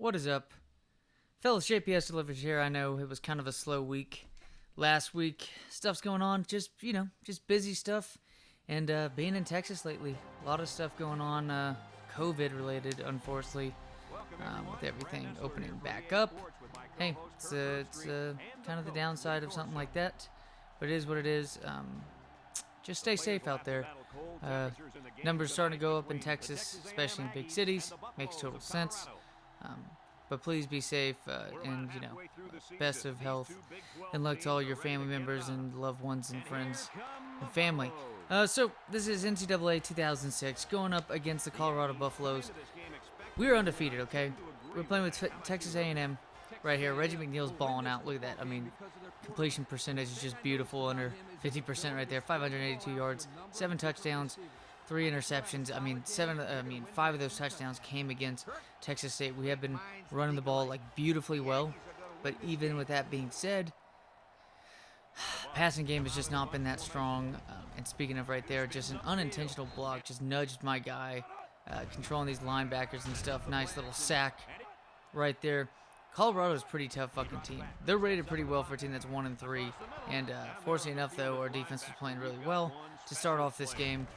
What is up? Fellas, JPS delivers here. I know it was kind of a slow week last week. Stuff's going on, just busy stuff. And being in Texas lately, a lot of stuff going on, COVID related, unfortunately, with everything opening back up. Hey, it's kind of the downside of something like that, but it is what it is. Just stay safe out there. Numbers starting to go up in Texas, especially in big cities. Makes total sense. But please be safe and, best of health and luck to all your family members and loved ones and friends and family. So this is NCAA 2006 going up against the Colorado Buffaloes. We're undefeated, okay? We're playing with Texas A&M right here. Reggie McNeal's balling out. Look at that. I mean, completion percentage is just beautiful, under 50% right there. 582 yards, 7 touchdowns, 3 interceptions. I mean, 5 of those touchdowns came against Texas State. We have been running the ball like beautifully well, but even with that being said, passing game has just not been that strong. And speaking of right there, just an unintentional block just nudged my guy, controlling these linebackers and stuff. Nice little sack right there. Colorado's a pretty tough fucking team. They're rated pretty well for a team that's 1-3. And fortunately enough, though, our defense was playing really well to start off this game.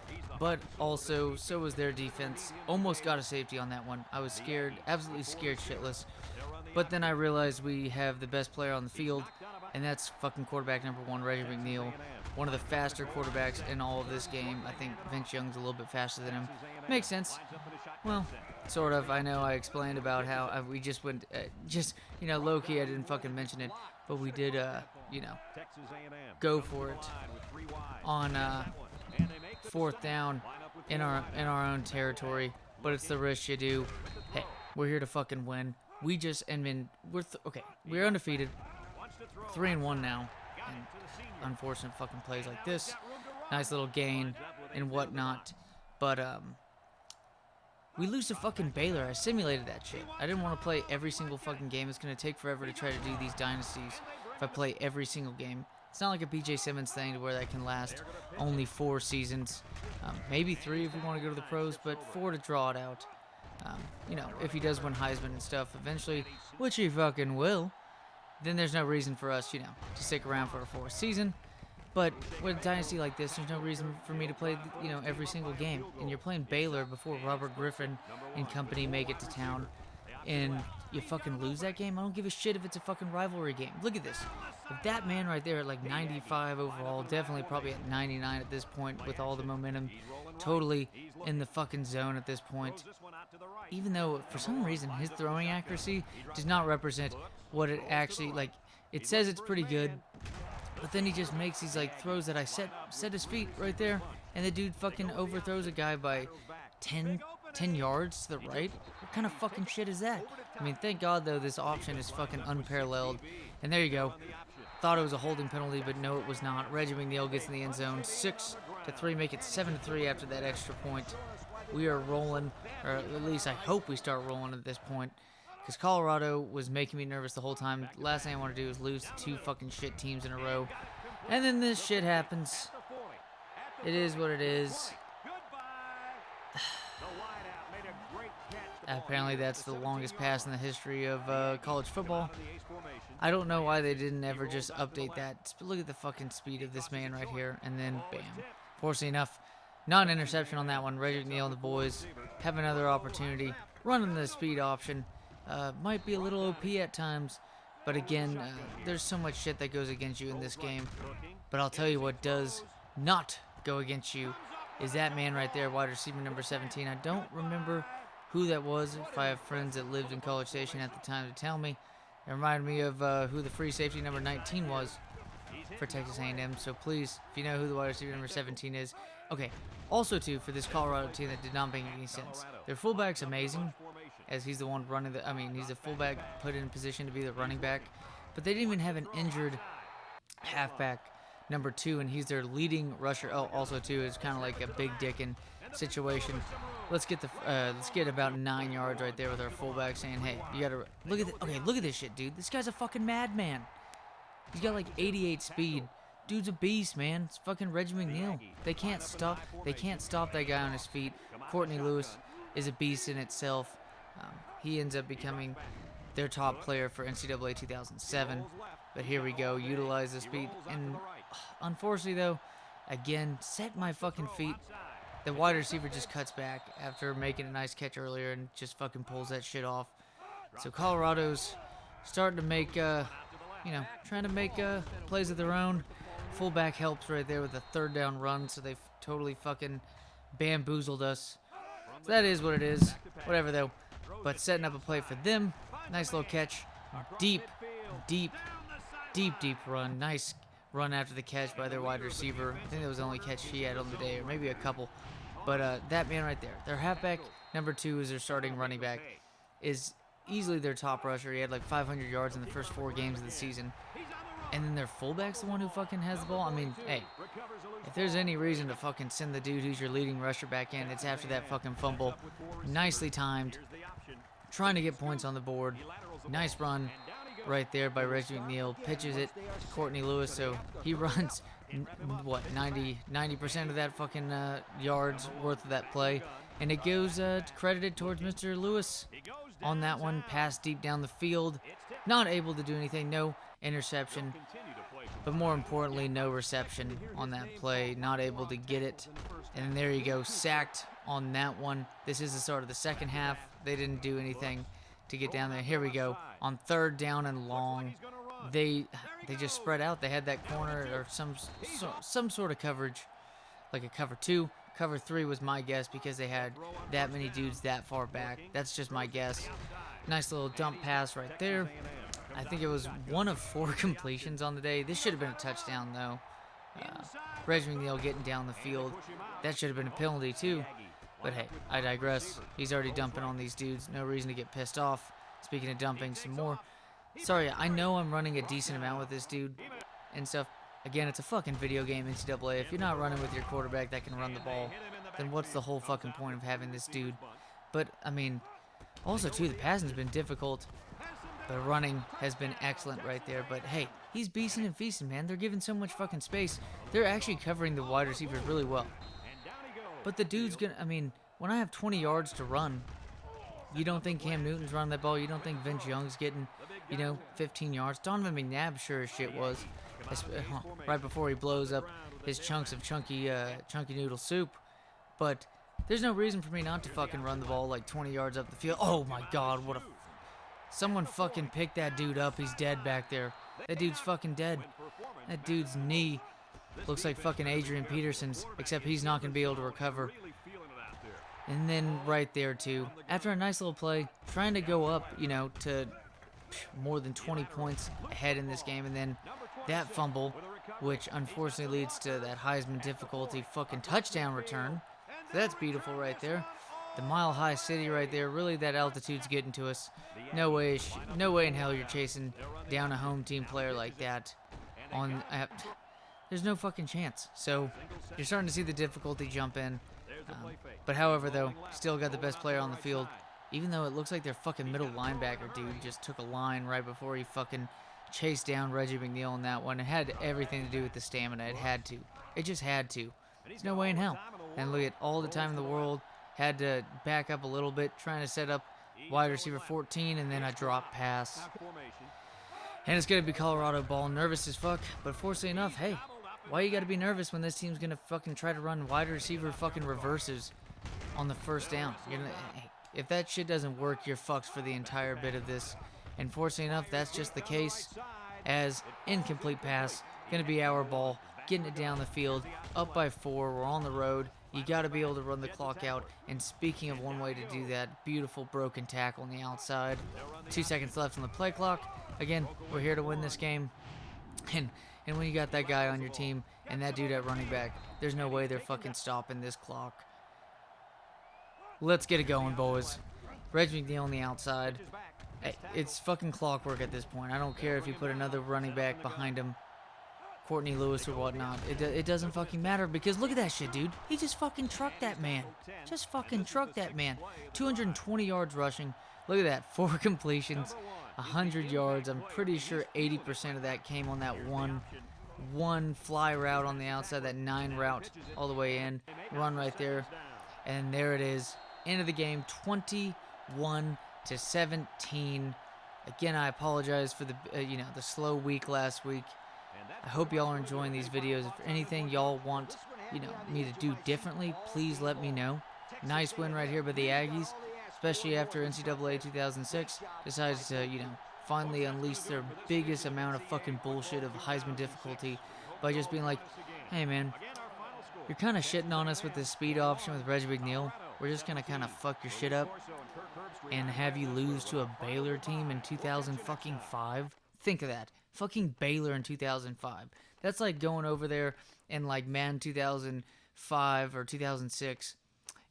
But also, so was their defense. Almost got a safety on that one. I was scared, absolutely scared shitless. But then I realized we have the best player on the field, and that's fucking quarterback number 1, Reggie McNeal. One of the faster quarterbacks in all of this game. I think Vince Young's a little bit faster than him. Makes sense. Well, sort of. I know I explained about how we just went, low-key, I didn't fucking mention it, but we did, go for it on 4th down in our own territory, but it's the risk you do. Hey, we're here to fucking win. We're undefeated, 3-1 now, and unfortunate fucking plays like this. Nice little gain and whatnot, but we lose to fucking Baylor. I simulated that shit. I didn't want to play every single fucking game. It's gonna take forever to try to do these dynasties if I play every single game. It's not like a BJ Simmons thing to where that can last only 4 seasons, maybe 3 if we want to go to the pros, but 4 to draw it out. If he does win Heisman and stuff eventually, which he fucking will, then there's no reason for us, to stick around for a 4th season. But with a dynasty like this, there's no reason for me to play, every single game. And you're playing Baylor before Robert Griffin and company make it to town, and you fucking lose that game. I don't give a shit if it's a fucking rivalry game. Look at this. If that man right there at like 95 overall, definitely probably at 99 at this point with all the momentum, totally in the fucking zone at this point. Even though for some reason his throwing accuracy does not represent what it actually, it says it's pretty good, but then he just makes these throws that I set his feet right there, and the dude fucking overthrows a guy by 10 yards to the right. What kind of fucking shit is that? I mean, thank God though this option is fucking unparalleled. And there you go. Thought it was a holding penalty, but no, it was not. Reggie McNeal gets in the end zone. 6-3, make it 7-3 after that extra point. We are rolling, or at least I hope we start rolling at this point, because Colorado was making me nervous the whole time. Last thing I want to do is lose to 2 fucking shit teams in a row. And then this shit happens. It is what it is. Apparently that's the longest pass in the history of college football. I don't know why they didn't ever just update that. Look at the fucking speed of this man right here, and then bam. Fortunately enough, not an interception on that one. Reggie McNeal and the boys have another opportunity. Running the speed option might be a little OP at times, but again, there's so much shit that goes against you in this game. But I'll tell you what does not go against you is that man right there, wide receiver number 17. I don't remember who that was. If I have friends that lived in College Station at the time to tell me, it reminded me of who the free safety number 19 was for Texas A&M. So please, if you know who the wide receiver number 17 is. Okay, also too, for this Colorado team that did not make any sense. Their fullback's amazing, as he's the one running he's a fullback put in position to be the running back. But they didn't even have an injured halfback number 2, and he's their leading rusher. Oh, also too, it's kind of like a big dickin' situation. Let's get about 9 yards right there with our fullback saying, "Hey, you gotta look at this shit, dude. This guy's a fucking madman. He's got like 88 speed. Dude's a beast, man. It's fucking Reggie McNeal. They can't stop that guy on his feet. Courtney Lewis is a beast in itself. He ends up becoming their top player for NCAA 2007. But here we go, utilize the speed. And unfortunately, though, again, set my fucking feet. The wide receiver just cuts back after making a nice catch earlier and just fucking pulls that shit off. So Colorado's starting to make, trying to make plays of their own. Fullback helps right there with a third down run, so they've totally fucking bamboozled us. So that is what it is. Whatever, though. But setting up a play for them. Nice little catch. Deep run. Nice run after the catch by their wide receiver. I think that was the only catch he had on the day, or maybe a couple. But that man right there, their halfback, number 2 is their starting running back, is easily their top rusher. He had like 500 yards in the first 4 games of the season. And then their fullback's the one who fucking has the ball. I mean, hey, if there's any reason to fucking send the dude who's your leading rusher back in, it's after that fucking fumble. Nicely timed. Trying to get points on the board. Nice run right there by Reggie McNeal. Pitches it to Courtney Lewis, so he runs, 90% of that fucking yards worth of that play. And it goes credited towards Mr. Lewis on that one. Pass deep down the field. Not able to do anything. No interception. But more importantly, no reception on that play. Not able to get it. And there you go. Sacked on that one. This is the start of the second half. They didn't do anything to get down there. Here we go. On third down and long, they just spread out. They had that corner or some sort of coverage, like a cover 2. Cover 3 was my guess because they had that many dudes that far back. That's just my guess. Nice little dump pass right there. I think it was 1 of 4 completions on the day. This should have been a touchdown, though. Reggie McNeal getting down the field. That should have been a penalty, too. But hey, I digress. He's already dumping on these dudes. No reason to get pissed off. Speaking of dumping, some more. Sorry, I know I'm running a decent amount with this dude and stuff. Again, it's a fucking video game, NCAA. If you're not running with your quarterback that can run the ball, then what's the whole fucking point of having this dude? But, I mean, also, too, the passing's been difficult. The running has been excellent right there. But, hey, he's beasting and feasting, man. They're giving so much fucking space. They're actually covering the wide receivers really well. But the dude's gonna, I mean, when I have 20 yards to run, you don't think Cam Newton's running that ball? You don't think Vince Young's getting, 15 yards? Donovan McNabb sure as shit was. Right before he blows up his chunks of chunky noodle soup. But there's no reason for me not to fucking run the ball like 20 yards up the field. Oh my god, someone fucking picked that dude up. He's dead back there. That dude's fucking dead. That dude's knee looks like fucking Adrian Peterson's, except he's not going to be able to recover. And then right there, too, after a nice little play, trying to go up, to more than 20 points ahead in this game, and then that fumble, which unfortunately leads to that Heisman difficulty fucking touchdown return. So that's beautiful right there. The Mile High City right there, really that altitude's getting to us. No way in hell you're chasing down a home team player like that. There's no fucking chance. So you're starting to see the difficulty jump in. But however, though, still got the best player on the field. Even though it looks like their fucking middle linebacker dude just took a line right before he fucking chased down Reggie McNeal on that one. It had everything to do with the stamina. It had to. It just had to. There's no way in hell. And look at all the time in the world. Had to back up a little bit, trying to set up wide receiver 14, and then a drop pass. And it's going to be Colorado ball. Nervous as fuck. But fortunately enough, hey, why you got to be nervous when this team's going to fucking try to run wide receiver fucking reverses on the first down? If that shit doesn't work, you're fucked for the entire bit of this. And fortunately enough, that's just the case, as incomplete pass, going to be our ball, getting it down the field, up by 4, we're on the road. You got to be able to run the clock out. And speaking of one way to do that, beautiful broken tackle on the outside. 2 seconds left on the play clock. Again, we're here to win this game. And when you got that guy on your team and that dude at running back, there's no way they're fucking stopping this clock. Let's get it going, boys. Reggie McNeal on the outside. It's fucking clockwork at this point. I don't care if you put another running back behind him, Courtney Lewis or whatnot. It doesn't fucking matter, because look at that shit, dude. He just fucking trucked that man. Just fucking trucked that man. 220 yards rushing. Look at that. 4 completions. 100 yards. I'm pretty sure 80% of that came on that one fly route on the outside, that 9 route all the way in. Run right there. And there it is. End of the game. 21-0. 17. Again, I apologize for the the slow week last week. I hope y'all are enjoying these videos. If anything y'all want me to do differently, please let me know. Nice win right here by the Aggies, especially after NCAA 2006 decides to finally unleash their biggest amount of fucking bullshit of Heisman difficulty by just being like, hey man, you're kind of shitting on us with this speed option with Reggie McNeal. We're just gonna kind of fuck your shit up and have you lose to a Baylor team in 2005. Think of that. Fucking Baylor in 2005. That's like going over there in like Madden 2005 or 2006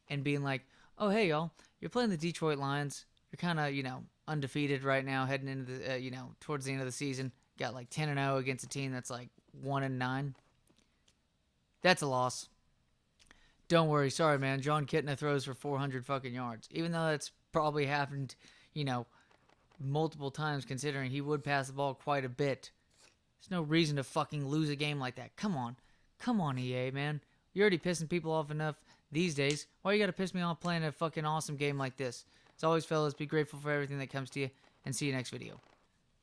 and being like, oh hey y'all, you're playing the Detroit Lions. You're kind of, undefeated right now heading into the, towards the end of the season. Got like 10-0 against a team that's like 1-9. That's a loss. Don't worry. Sorry, man. John Kitna throws for 400 fucking yards. Even though that's probably happened, multiple times considering he would pass the ball quite a bit. There's no reason to fucking lose a game like that. Come on. Come on, EA, man. You're already pissing people off enough these days. Why you gotta piss me off playing a fucking awesome game like this? As always, fellas, be grateful for everything that comes to you, and see you next video.